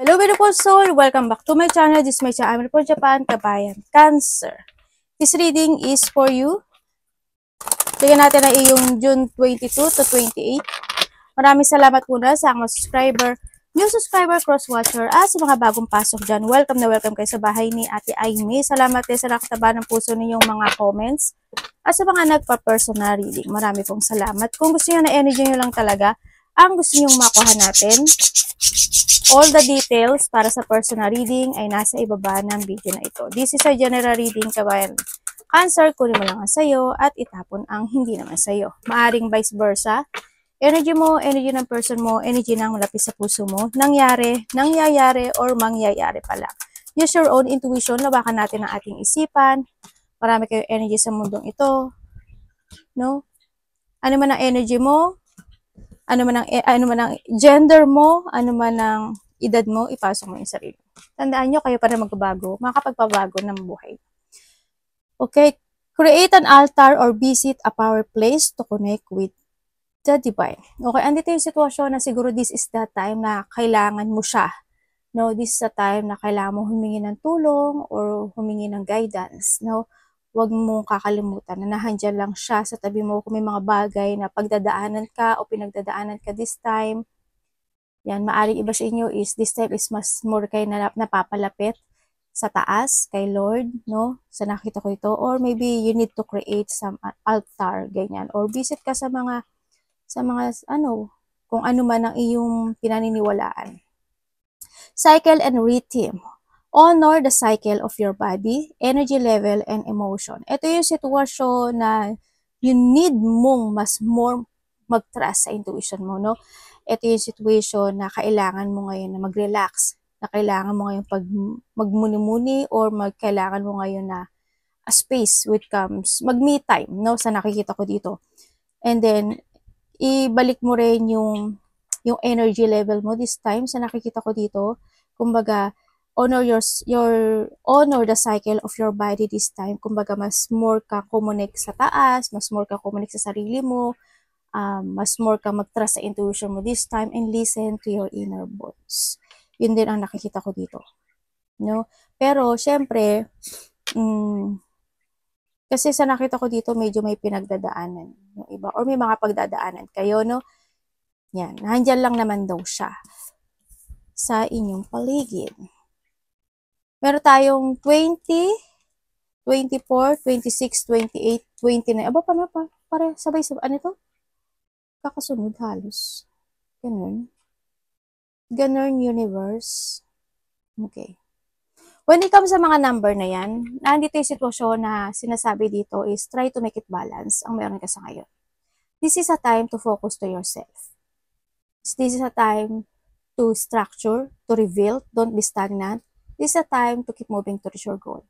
Hello beautiful soul! Welcome back to my channel. This is my channel for Japan, Kabayan, Cancer. This reading is for you. Tingnan natin na iyong June 22 to 28. Maraming salamat muna sa mga subscriber, new subscriber, cross-watcher, at sa mga bagong pasok dyan. Welcome na welcome kayo sa bahay ni Ate Aimee. Salamat din sa nakataba ng puso ninyong mga comments. At sa mga nagpa-personal reading, marami pong salamat. Kung gusto nyo na energy nyo lang talaga, ang gusto nyo makuha natin, all the details para sa personal reading ay nasa ibaba ng video na ito. This is a general reading, kabayan. Cancer, kunin mo lang ang sayo at itapon ang hindi naman sayo. Maaring vice versa. Energy mo, energy ng person mo, energy ng malapit sa puso mo, nangyari, nangyayari, or mangyayari pala. Use your own intuition, lawakan natin ang ating isipan. Marami kayong energy sa mundong ito. No? Ano man ang energy mo, ano man ang gender mo, ano man ang edad mo, ipasok mo yung sarili. Tandaan nyo, kayo pa rin magbabago, makakapagpabago ng buhay. Okay, create an altar or visit a power place to connect with the divine. Okay, andito yung sitwasyon na siguro this is the time na kailangan mo siya. No, this is the time na kailangan mo humingi ng tulong or humingi ng guidance. No, huwag mong kakalimutan na nahandyan lang siya sa tabi mo kung may mga bagay na pagdadaanan ka o pinagdadaanan ka this time. Yan, maaring iba sa inyo is this time is mas more kayo na napapalapit sa taas kay Lord, no? Sa nakita ko ito, or maybe you need to create some altar, ganyan, or visit ka sa mga ano, kung ano man ang iyong pinaniniwalaan. Cycle and rhythm. Honor the cycle of your body, energy level, and emotion. Ito yung sitwasyon na you need mong mas more mag-trust sa intuition mo, no? Ito yung situation na kailangan mo ngayon na mag-relax, na kailangan mo ngayon pag magmuni-muni or kailangan mo ngayon na a space which comes, mag-me time, no? Sa nakikita ko dito. And then, ibalik mo rin yung energy level mo this time sa nakikita ko dito. Kumbaga, honor the cycle of your body this time. Kumbaga, mas more ka connect sa taas, mas more ka connect sa sarili mo, mas more ka mag-trust sa intuition mo this time and listen to your inner voice. Yun din ang nakikita ko dito. No? Pero, syempre, kasi sa nakita ko dito, medyo may pinagdadaanan yung iba. Or may mga pagdadaanan kayo, no? Yan. Nandyan lang naman daw siya sa inyong paligid. Meron tayong 20, 24, 26, 28, 29. Aba, paano pa? Pare, sabay-sabay. Ano ito? Kakasunod halos. Ganun. Ganun universe. Okay. When it comes sa mga number na yan, nandito yung sitwasyon na sinasabi dito is try to make it balance ang meron ka sa ngayon. This is a time to focus to yourself. This is a time to structure, to reveal, don't be stagnant. This is a time to keep moving towards your goal.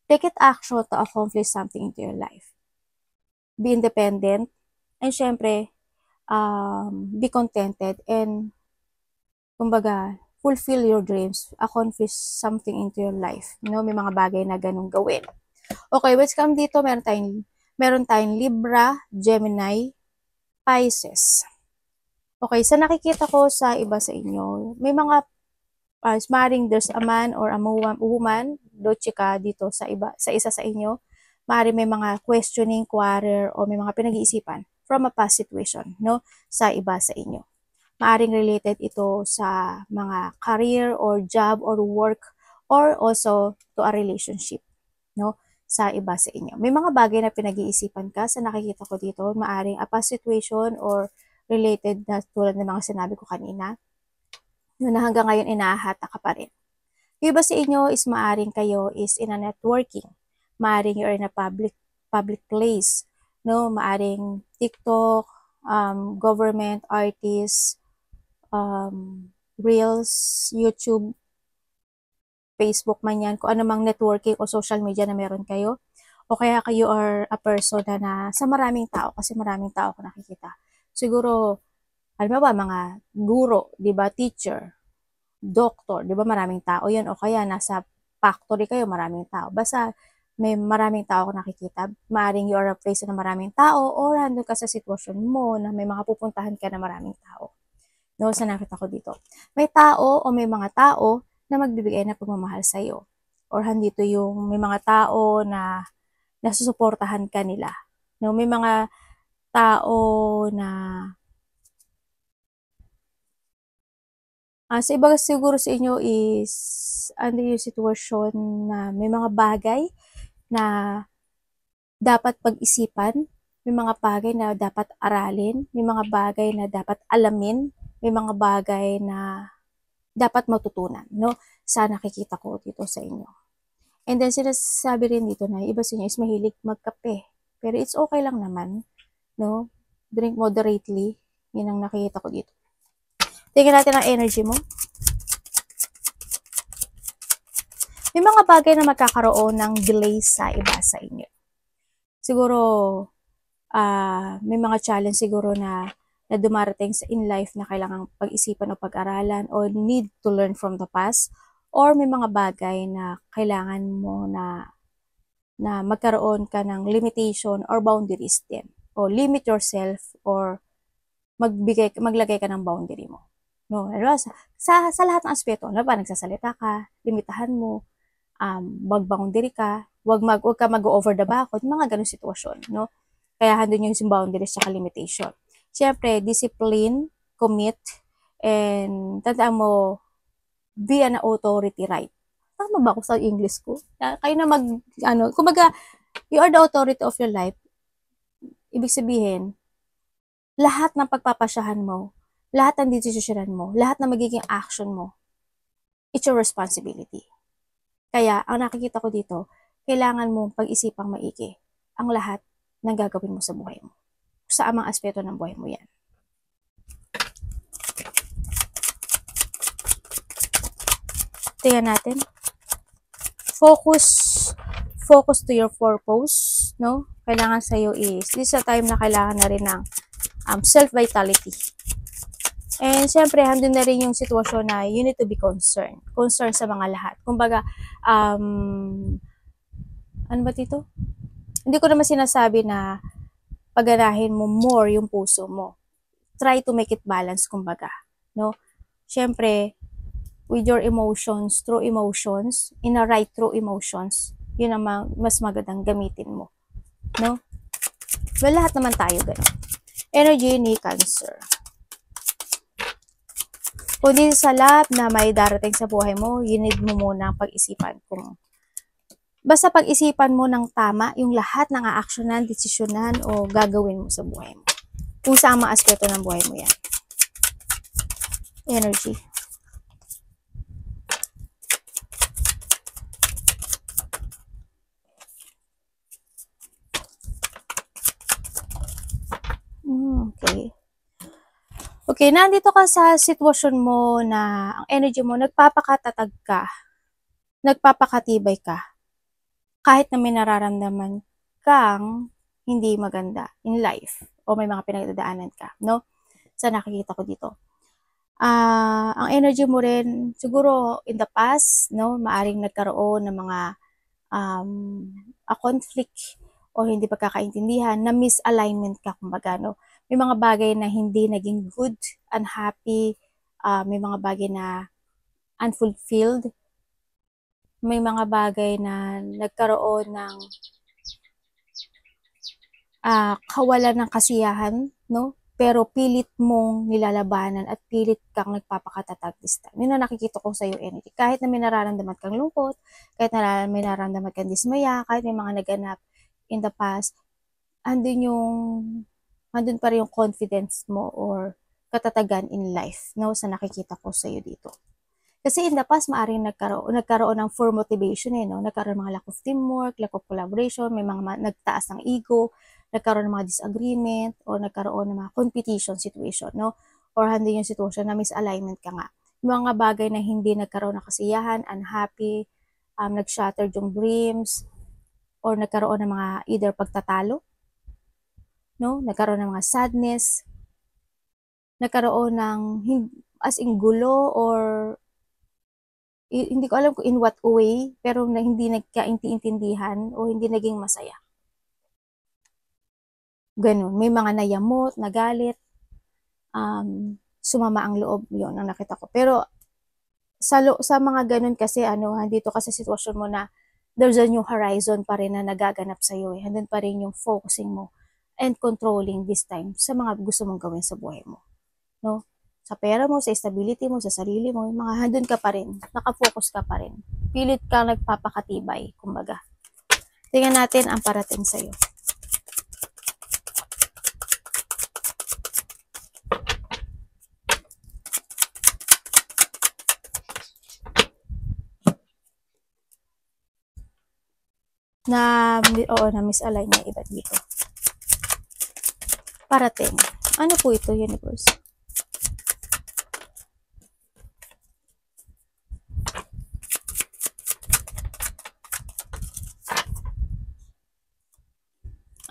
Take it action to accomplish something into your life. Be independent, and syempre, be contented, and kumbaga, fulfill your dreams, accomplish something into your life. You know, may mga bagay na ganun gawin. Okay, let's come dito, meron tayong Libra, Gemini, Pisces. Okay, sa nakikita ko sa iba sa inyo, may mga maring there's a man or a woman, chika dito sa isa sa inyo, maring may mga questioning, quarrel, o may mga pinag-iisipan from a past situation, no, sa iba sa inyo. Maaring related ito sa mga career or job or work or also to a relationship, no, sa iba sa inyo. May mga bagay na pinag-iisipan ka sa nakikita ko dito, maaring a past situation or related na tulad ng mga sinabi ko kanina, na hanggang ngayon inahata ka pa rin. Yung iba sa inyo is maaring kayo is in a networking, maaring you're in a public place, no, maaring TikTok, government, artists, Reels, YouTube, Facebook man yan, kung anumang networking o social media na meron kayo. O kaya kayo are a person na sa maraming tao, kasi maraming tao ko nakikita. Siguro, alam ba, mga guro, di ba, teacher, doctor, di ba, maraming tao yan. O kaya nasa factory kayo, maraming tao. Basta may maraming tao ko nakikita. Maaring you are a place na maraming tao or handun ka sa sitwasyon mo na may mga pupuntahan ka na maraming tao. No, sa nakita ko dito. May tao o may mga tao na magbibigay ng pagmamahal sa iyo. Or handito yung may mga tao na nasusuportahan ka nila. No, may mga tao na sa iba siguro sa inyo is ano yung sitwasyon na may mga bagay na dapat pag-isipan, may mga bagay na dapat aralin, may mga bagay na dapat alamin, may mga bagay na dapat matutunan, no? Sa nakikita ko dito sa inyo. And then sinasabi rin dito na iba sa inyo is mahilig magkape. Pero it's okay lang naman, no? Drink moderately. Yun ang nakikita ko dito. Tingnan natin ang energy mo. May mga bagay na magkakaroon ng delay sa iba sa inyo. Siguro, may mga challenge siguro na dumarating sa in life na kailangang pag-isipan o pag-aralan o need to learn from the past, or may mga bagay na kailangan mo na magkaroon ka ng limitation or boundaries din, o limit yourself, or maglagay ka ng boundary mo, no? Sa lahat ng aspeto, ano ba, nagsasalita ka, limitahan mo, mag-boundary ka, wag ka mag-over the back, mga ganung sitwasyon, no? Kaya handun yung boundaries at limitation. Siyempre, discipline, commit, and tandaan mo, be an authority, right? Tama ba ako sa English ko? Kayo na kumbaga, you are the authority of your life. Ibig sabihin, lahat ng pagpapasyahan mo, lahat ng desisyonan mo, lahat ng magiging action mo, it's your responsibility. Kaya, ang nakikita ko dito, kailangan mong pag-isipang maigi ang lahat ng gagawin mo sa buhay mo. Sa amang aspeto ng buhay mo yan. Tingnan natin. Focus to your purpose, no? Kailangan sa'yo is, this is a time na kailangan na rin ng self-vitality. And siyempre, handun na rin yung sitwasyon na you need to be concerned. Concerned sa mga lahat. Kumbaga, ano ba dito? Hindi ko naman sinasabi na paganahin mo more yung puso mo. Try to make it balance, kumbaga, no? Siyempre, with your emotions, true emotions, in a right true emotions, yun ang mas magandang gamitin mo, no? Well, lahat naman tayo ganun. Energy ni Cancer. Kung di sa lahat na may darating sa buhay mo, you need mo muna pag-isipan kung basta pag-isipan mo ng tama yung lahat ng aaksyonan, desisyonan o gagawin mo sa buhay mo. Kung saan mga aspeto ng buhay mo yan. Energy. Okay. Okay, nandito ka sa sitwasyon mo na ang energy mo, nagpapakatatag ka, nagpapakatibay ka, kahit na may nararamdaman kang hindi maganda in life o may mga pinagdadaanan ka, no? Sa nakikita ko dito. Ang energy mo rin, siguro in the past, no, maaring nagkaroon ng mga a conflict o hindi pagkakaintindihan, na misalignment ka, kumbaga, no? May mga bagay na hindi naging good, unhappy, may mga bagay na unfulfilled, may mga bagay na nagkaroon ng kawalan ng kasiyahan, no? Pero pilit mong nilalabanan at pilit kang nagpapakatatag this time. Yun ang nakikita ko sa iyo, energy. Kahit na may nararamdaman kang lungkot, kahit na may nararamdaman kang dismaya, kahit may mga naganap in the past, andun pa rin yung confidence mo or katatagan in life, no? Sa nakikita ko sa iyo dito. Kasi in the past, maaaring nagkaroon ng for motivation, no? Nagkaroon ng mga lack of teamwork, lack of collaboration, may mga nagtaas ng ego, nagkaroon ng mga disagreement, o nagkaroon ng mga competition situation, no? Or hindi yung sitwasyon na misalignment ka nga. Mga bagay na hindi nagkaroon ng kasiyahan, unhappy, nag-shattered yung dreams, or nagkaroon ng mga either pagtatalo, no? Nagkaroon ng mga sadness, nagkaroon ng as in gulo, or hindi ko alam kung in what way, pero na hindi nagkaintindihan o hindi naging masaya. Ganun. May mga nayamot, nagalit, sumama ang loob, yun ang nakita ko. Pero sa mga ganun kasi, dito kasi sitwasyon mo na there's a new horizon pa rin na nagaganap sa'yo eh. Handun pa rin yung focusing mo and controlling this time sa mga gusto mong gawin sa buhay mo. No? Sa pera mo, sa stability mo, sa sarili mo, yung mga handun ka pa rin, nakafocus ka pa rin. Pilit kang nagpapakatibay, kumbaga. Tingnan natin ang parating sa'yo. Na-misalign niya iba dito. Parating. Ano po ito, universe?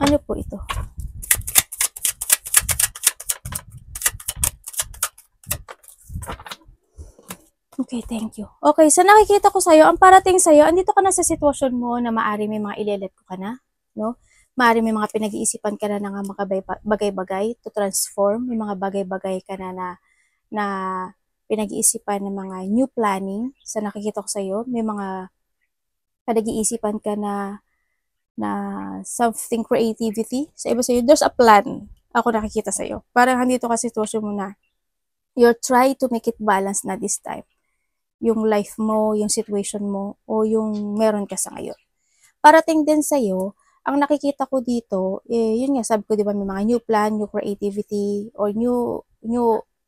Ano po ito? Okay, thank you. Okay, so nakikita ko sa'yo, ang parating sa'yo, andito ka na sa sitwasyon mo na maari may mga ilelet ko ka na, no? Maari may mga pinag-iisipan ka na ng mga bagay-bagay to transform, may mga bagay-bagay ka na pinag-iisipan ng mga new planning sa nakikita ko sa'yo, may mga pinag-iisipan ka na something creativity sa iba sa'yo, there's a plan ako nakikita sa'yo. Parang andito ka sa sitwasyon mo na you're try to make it balance na this time. Yung life mo, yung situation mo, o yung meron ka sa ngayon. Parating din sa'yo, ang nakikita ko dito, yun nga, sabi ko, di ba, may mga new plan, new creativity, or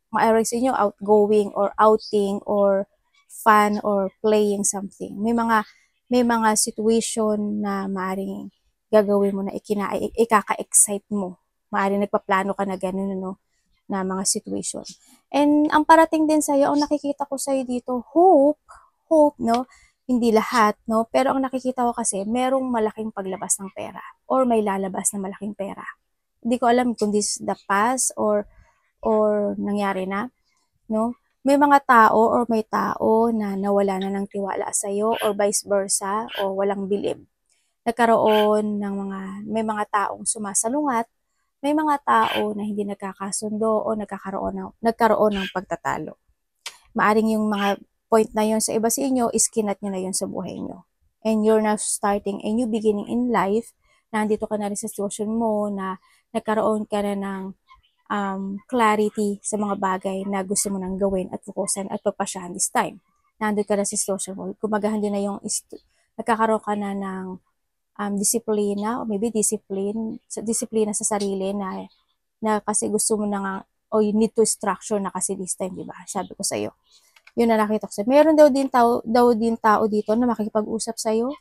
maaari sa inyo, outgoing, or outing, or fun, or playing something. May mga situation na maaaring gagawin mo na ikaka-excite mo. Maaaring nagpaplano ka na gano'n, no? Na mga situation. And ang parating din sa'yo, ang nakikita ko sa'yo dito, hope, no? Hindi lahat, no? Pero ang nakikita ko kasi, merong malaking paglabas ng pera or may lalabas na malaking pera. Hindi ko alam kung this is the past or nangyari na, no? May mga tao or may tao na nawala na ng tiwala sa'yo or vice versa o walang bilib. May mga taong sumasalungat, may mga tao na hindi nagkakasundo o nagkaroon ng pagtatalo. Maaring yung mga point na yun sa iba sa inyo, iskinat nyo na yun sa buhay nyo. And you're now starting a new beginning in life, na nandito ka na rin sa sitwasyon mo, na nagkaroon ka na ng clarity sa mga bagay na gusto mo nang gawin at fokusan at pagpasyahan this time. Nandito ka na sa sitwasyon mo. Kumagahan din na yung nagkakaroon ka na ng disiplina o maybe disiplina sa sarili na kasi gusto mo na nga o you need to structure na kasi this time, di ba? Sabi ko sa iyo. Yun na nakita ko sa. Meron daw din tao dito na makikipag-usap sa iyo,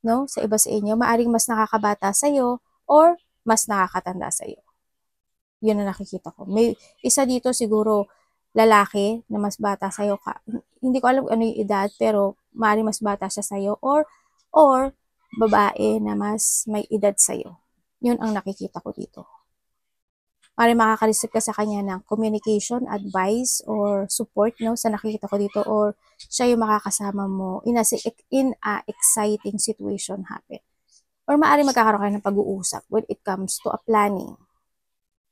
no? Sa iba sa inyo, maaring mas nakakabata sa iyo or mas nakakatanda sa iyo. Yun na nakikita ko. May isa dito siguro lalaki na mas bata sa iyo ka. Hindi ko alam ano yung edad pero maaring mas bata siya sa iyo or babae na mas may edad sa'yo. Yun ang nakikita ko dito. Maaaring makaka-receive ka sa kanya ng communication, advice, or support, no? Sa nakikita ko dito, or siya yung makakasama mo in a exciting situation happen. Or maaaring magkakaroon kayo ng pag-uusap when it comes to a planning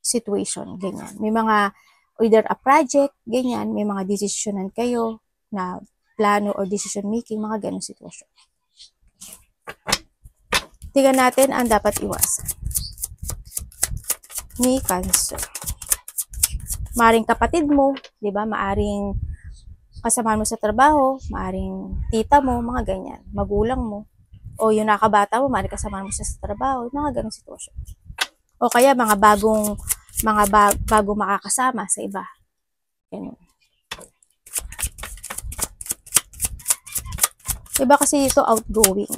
situation, ganyan. May mga, either a project, ganyan, may mga desisyonan kayo na plano or decision making, mga ganong sitwasyon. Tingnan natin ang dapat iwasan ni Cancer. Maaring kapatid mo, di ba? Maaring kasama mo sa trabaho, maaring tita mo, mga ganyan, magulang mo, o yung nakabata mo, maaring kasama mo sa trabaho, mga ganong sitwasyon. O kaya mga bagong makakasama sa iba. Ganun. Iba kasi ito outgoing.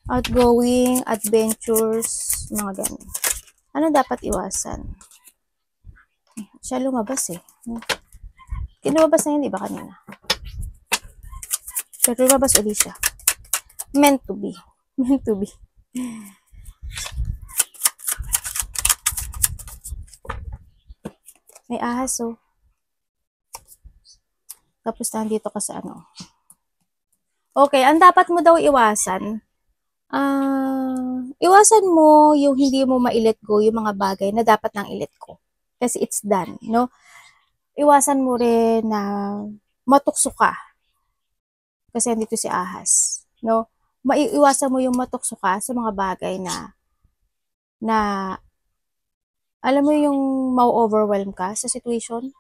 Outgoing, adventures, mga ganun. Ano dapat iwasan? Siya lumabas eh. Lumabas na yun, di ba kanina? Pero lumabas ulit siya. Meant to be. Meant to be. May ahas oh. Tapos nandito ka sa ano. Okay, ang dapat mo daw iwasan, Iwasan mo yung hindi mo ma-let go yung mga bagay na dapat nang i-let go. Kasi it's done, no? Iwasan mo rin na matukso ka. Kasi andito si ahas, no? Maiiwasan mo yung matukso ka sa mga bagay na alam mo yung ma-overwhelm ka sa situation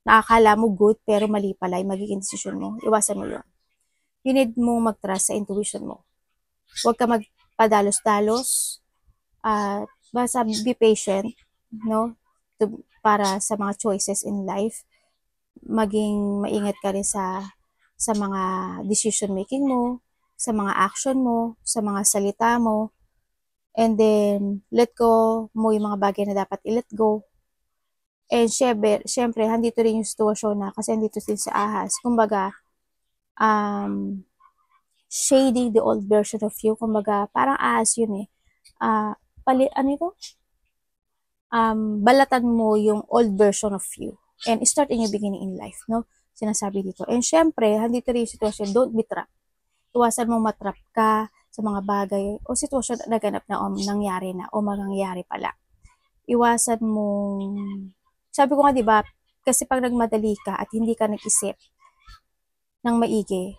na akala mo good pero mali pala yung magiging decision mo. Iwasan mo yun. You need mong mag-trust sa intuition mo. Huwag ka magpadalos-dalos at basta be patient, no? Para sa mga choices in life. Maging maingat ka rin sa mga decision making mo, sa mga action mo, sa mga salita mo, and then let go mo yung mga bagay na dapat i-let go. And syempre, handito rin yung sitwasyon na kasi andito din sa ahas. Kumbaga, shading the old version of you. Kumbaga, parang ahas yun eh. Ano ito? Balatan mo yung old version of you and start a new beginning in life, no? Sinasabi dito. And syempre, handito rin yung sitwasyon, don't be trapped. Iwasan mo matrap ka sa mga bagay o sitwasyon na naganap na o nangyari na o mangyayari pala. Iwasan mo, sabi ko nga diba, kasi pag nagmadali ka at hindi ka nag-isip ng maigi,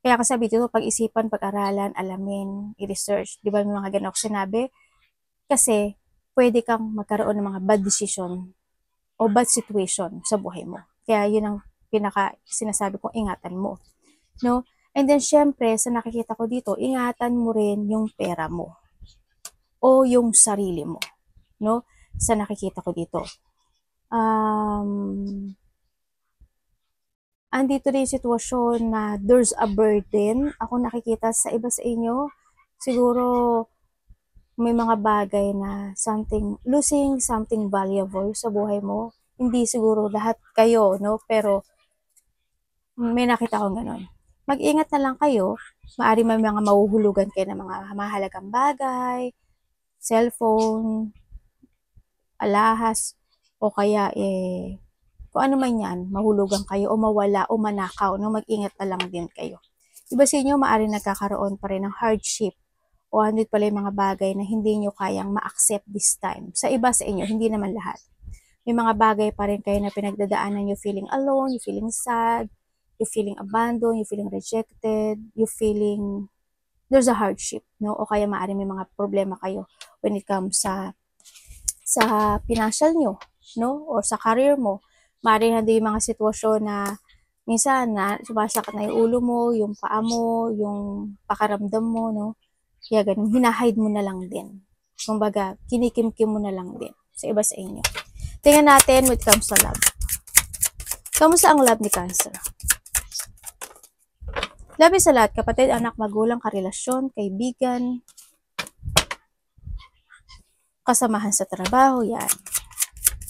kaya kasabi dito, pag-isipan, pag-aralan, alamin, i-research. Di ba may mga ganun ako sinabi? Kasi, pwede kang magkaroon ng mga bad decision o bad situation sa buhay mo. Kaya yun ang pinaka sinasabi kong ingatan mo. No? And then, syempre, sa nakikita ko dito, ingatan mo rin yung pera mo o yung sarili mo. No? Sa nakikita ko dito. Andito rin yung sitwasyon na there's a burden. Ako nakikita sa iba sa inyo, siguro may mga bagay na losing something valuable sa buhay mo. Hindi siguro lahat kayo, no? Pero may nakita akong ganun. Mag-ingat na lang kayo. Maari may mga mahuhulugan kayo ng mga mahalagang bagay, cellphone, alahas, o kaya kung ano man yan, mahulugan kayo o mawala o manakaw, no? Mag-ingat na lang din kayo. Iba sa inyo, maari nagkakaroon pa rin ng hardship o andit pala yung mga bagay na hindi nyo kayang ma-accept this time. Sa iba sa inyo, hindi naman lahat. May mga bagay pa rin kayo na pinagdadaanan, you feeling alone, you feeling sad, you feeling abandoned, you feeling rejected, you feeling there's a hardship, no? O kaya maaaring may mga problema kayo when it comes sa financial nyo, no? O sa career mo. Maaaring nandun yung mga sitwasyon na minsan na sumasakit na yung ulo mo, yung paa mo, yung pakaramdam mo, no? Kaya ganun, hinahide mo na lang din. Kumbaga, kinikimkim mo na lang din sa iba sa inyo. Tingnan natin when it comes sa love. Kamusta ang love ni Cancer? Love sa lahat, kapatid, anak, magulang, karelasyon, kaibigan, kasamahan sa trabaho, yan.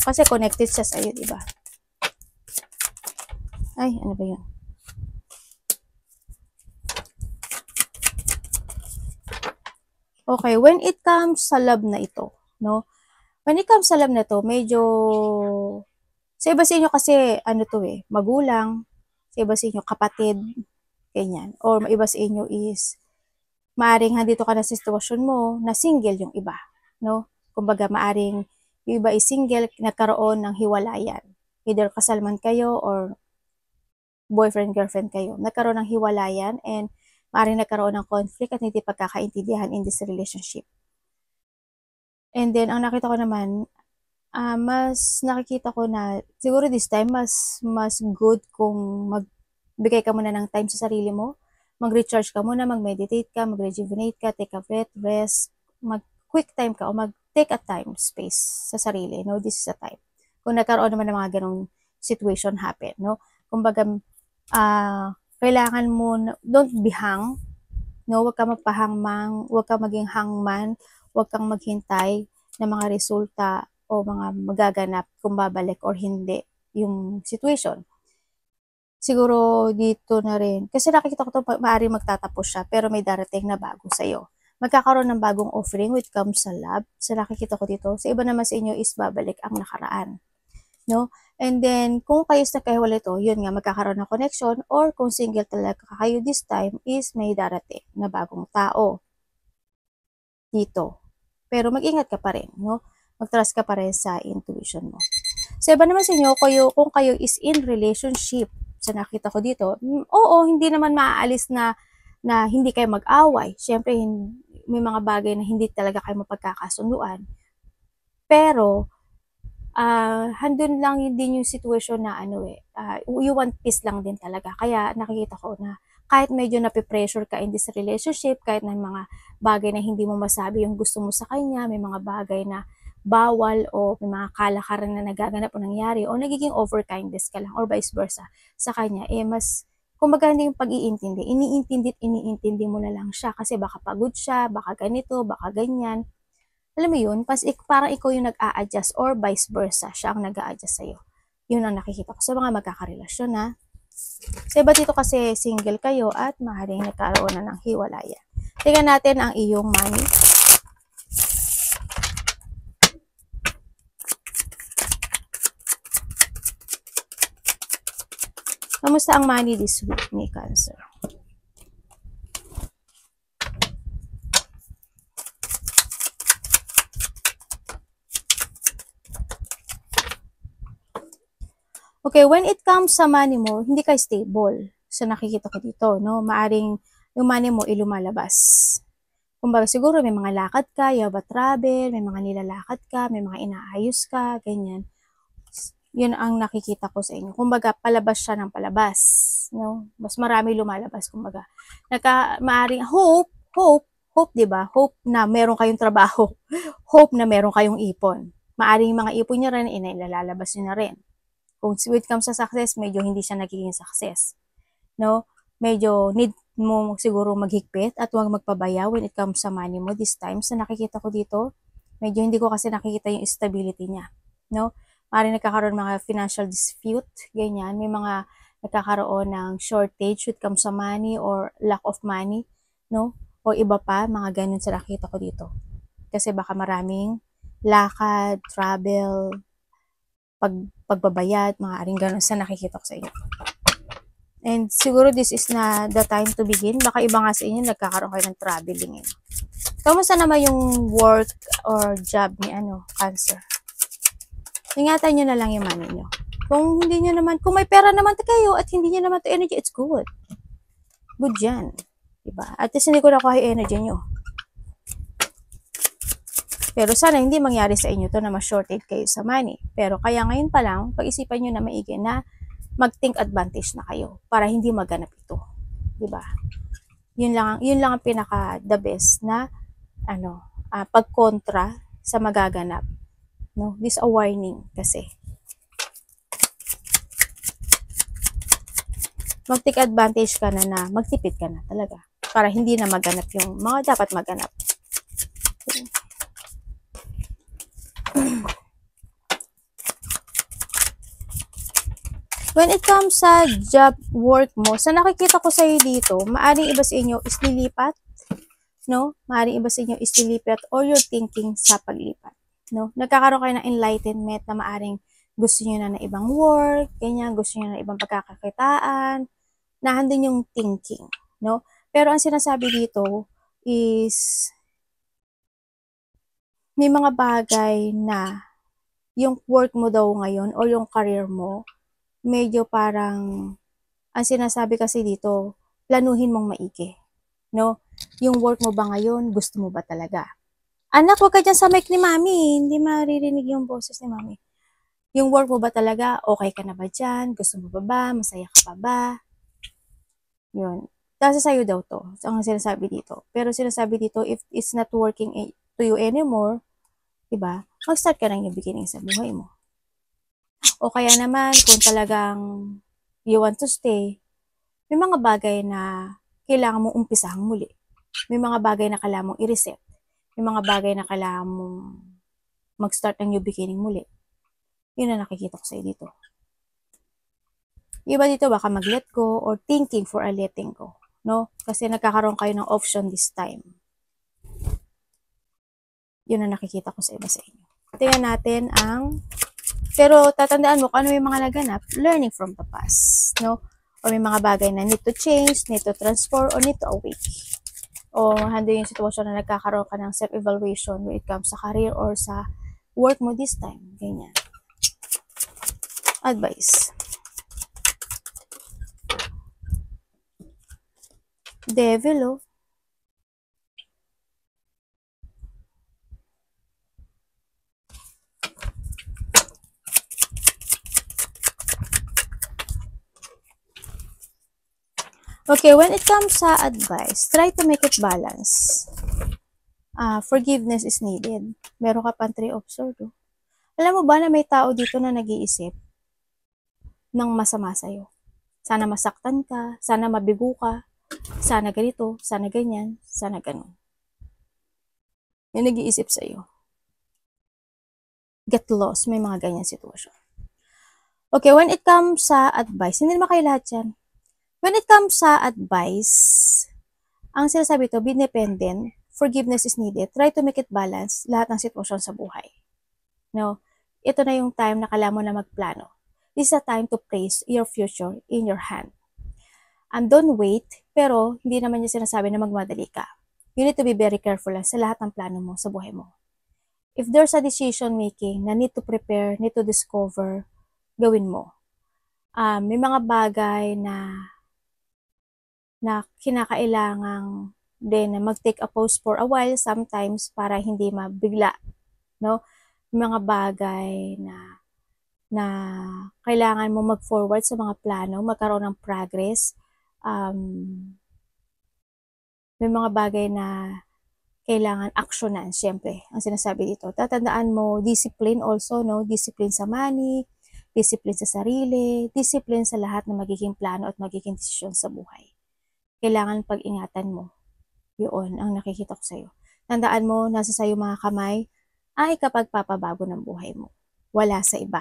Kasi connected siya sa'yo, diba? Ay, ano ba yun? Okay, when it comes sa love na ito, no? When it comes sa love na to, medyo sa iba sa inyo kasi ano to magulang, sa iba sa inyo kapatid, ganyan. Or iba sa inyo is maaring handito ka na sa sitwasyon mo na single yung iba, no? Kumbaga maaring yung iba is single, nagkaroon ng hiwalayan. Either kasal man kayo or boyfriend, girlfriend kayo. Nagkaroon ng hiwalayan and maaaring nagkaroon ng conflict at hindi pagkakaintindihan in this relationship. And then, ang nakita ko naman, mas nakikita ko na, siguro this time, mas good kung magbigay ka muna ng time sa sarili mo, mag-recharge ka muna, mag-meditate ka, mag-rejuvenate ka, take a breath, rest, mag-quick time ka, o mag-take a time, space sa sarili, no? This is a time. Kung nagkaroon naman ng mga ganong situation happen, no? Kumbaga, kailangan mo, don't be hang, no? Huwag ka magpahangmang, huwag ka maging hangman, huwag kang maghintay ng mga resulta o mga magaganap kung babalik or hindi yung situation. Siguro dito na rin, kasi nakikita ko ito, maaaring magtatapos siya, pero may darating na bago sa'yo. Magkakaroon ng bagong offering which comes sa love. So nakikita ko dito, sa iba naman sa inyo is babalik ang nakaraan. No? And then, kung kayo sa kahiwalay ito, yun nga, magkakaroon ng connection, or kung single talaga kayo this time, is may darating na bagong tao. dito. Pero mag-ingat ka pa rin, no? Mag-trust ka pa rin sa intuition mo. So, iba naman sa inyo, kung kayo is in relationship, sa nakita ko dito, oo, hindi naman maaalis na hindi kayo mag-away. Siyempre, may mga bagay na hindi talaga kayo mapagkakasunduan. Pero, handun lang din yung situation na you want peace lang din talaga. Kaya nakikita ko na kahit medyo napipressure ka in this relationship, kahit na mga bagay na hindi mo masabi yung gusto mo sa kanya, may mga bagay na bawal o may mga kalakaran na nagaganap o nangyari o nagiging overkindness ka lang or vice versa sa kanya, mas kumbaga hindi yung pag-iintindi, iniintindi mo na lang siya kasi baka pagod siya, baka ganito, baka ganyan. Alam mo yun, parang ikaw yung nag-a-adjust or vice versa, siya ang nag-a-adjust sa'yo. Yun ang nakikita ko sa mga magkakarelasyon na. Sa iba dito kasi single kayo at maaaring nagkaroon na ng hiwalayan. Tingnan natin ang iyong money. Kamusta ang money this week, ni Cancer? Okay, when it comes sa money mo, hindi ka stable. So, nakikita ko dito, no? Maaring yung money mo lumalabas. Kumbaga, siguro may mga lakad ka, you have a travel, may mga nilalakad ka, may mga inaayos ka, ganyan. Yun ang nakikita ko sa inyo. Kumbaga, palabas siya ng palabas, no? Mas marami lumalabas, kumbaga. Maaring hope, di ba? Hope na meron kayong trabaho. Hope na meron kayong ipon. Maaring mga ipon niya rin, inilalabas niyo na rin. Kung it comes sa success, medyo hindi siya nagiging success. No? Medyo need mo siguro maghigpit at huwag magpabaya when it comes sa money mo this time. So nakikita ko dito, medyo hindi ko kasi nakikita yung stability niya. No? Maaaring nagkakaroon mga financial dispute, ganyan. May mga nagkakaroon ng shortage when it comes sa money or lack of money. No? O iba pa, mga ganun sa nakikita ko dito. Kasi baka maraming lakad, travel, pagbabayad, mga aring ganun sa nakikita ko sa inyo. And siguro this is na the time to begin. Baka iba nga sa inyo, nagkakaroon kayo ng traveling. Kamusta naman yung work or job ni Cancer? Ingatan nyo na lang yung money nyo. Kung hindi nyo naman, kung may pera naman kayo at hindi nyo naman to energy, it's good. Good yan. Diba? At least hindi ko nakuha yung energy nyo. Pero sana hindi mangyari sa inyo to na ma-shortage kayo sa money. Pero kaya ngayon pa lang, pag-isipan nyo na maigi na mag-think advantage na kayo para hindi maganap ito. Diba? Yun lang ang pinaka the best na pagkontra sa magaganap. No? This a warning kasi. Mag-take advantage ka na magtipid ka na talaga para hindi na maganap yung mga dapat maganap. When it comes sa job work mo, sa nakikita ko sa iyo dito, maaring iba sa inyo is lilipat, no? Maaring iba sa inyo is lilipat or you're thinking sa paglipat, no? Nagkakaroon kayo ng enlightenment na maaring gusto niyo na ibang work, ganyan, gusto niyo na ibang pagkakakitaan, na handun yung thinking, no? Pero ang sinasabi dito is may mga bagay na yung work mo daw ngayon o yung career mo, medyo parang, ang sinasabi kasi dito, planuhin mong maigi. No? Yung work mo ba ngayon, gusto mo ba talaga? Anak, huwag ka dyan sa mic ni mami. Hindi maririnig yung boses ni mami. Yung work mo ba talaga, okay ka na ba dyan? Gusto mo ba? Masaya ka pa ba? Yun. Kasi sa'yo daw to. Ang sinasabi dito. Pero sinasabi dito, if it's not working to you anymore, diba? Mag-start ka ng yung beginning sa buhay mo. O kaya naman, kung talagang you want to stay, may mga bagay na kailangan mong umpisahang muli. May mga bagay na kailangan mong i-reset. May mga bagay na kailangan mong mag-start ng new beginning muli. Yun na nakikita ko sa'yo dito. Iba dito, baka mag-let go or thinking for a letting go. No? Kasi nagkakaroon kayo ng option this time. Yun na nakikita ko sa iba sa inyo. Tingnan natin ang pero tatandaan mo kung ano yung mga naganap, learning from the past, no? O may mga bagay na need to change, need to transform, or need to awake. o handle yung sitwasyon na nagkakaroon ka ng self-evaluation when it comes sa career or sa work mo this time. Ganyan. Advice. Devil, oh. Okay, when it comes sa advice, try to make it balance. Forgiveness is needed. Meron ka pang 3 of swords. Oh. Alam mo ba na may tao dito na nag-iisip ng masama sa'yo? Sana masaktan ka, sana mabigo ka, sana ganito, sana ganyan, sana ganun. May nag-iisip sa'yo. Get lost, may mga ganyan sitwasyon. Okay, when it comes sa advice, hindi naman kayo lahat yan. When it comes sa advice, ang sinasabi ito, be independent, forgiveness is needed, try to make it balance lahat ng sitwasyon sa buhay. No? Ito na yung time na kailangan mo na magplano. This is a time to place your future in your hand. And don't wait, pero hindi naman yung sinasabi na magmadali ka. You need to be very careful sa lahat ng plano mo sa buhay mo. If there's a decision making na need to prepare, need to discover, gawin mo. May mga bagay na kinakailangang din na mag-take a pause for a while sometimes para hindi mabigla, no? Mga bagay na kailangan mo mag-forward sa mga plano, magkaroon ng progress. May mga bagay na kailangan aksyonan, syempre, ang sinasabi dito. Tatandaan mo, discipline also, no? Discipline sa money, discipline sa sarili, discipline sa lahat na magiging plano at magiging desisyon sa buhay. Kailangan pag-ingatan mo. Yun ang nakikita ko sa'yo. Tandaan mo, nasa sa'yo mga kamay, ay kapag papabago ng buhay mo. Wala sa iba.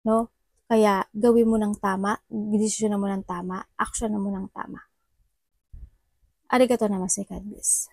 No? Kaya gawin mo ng tama, desisyon mo ng tama, action mo ng tama. Arigato namaste, God bless.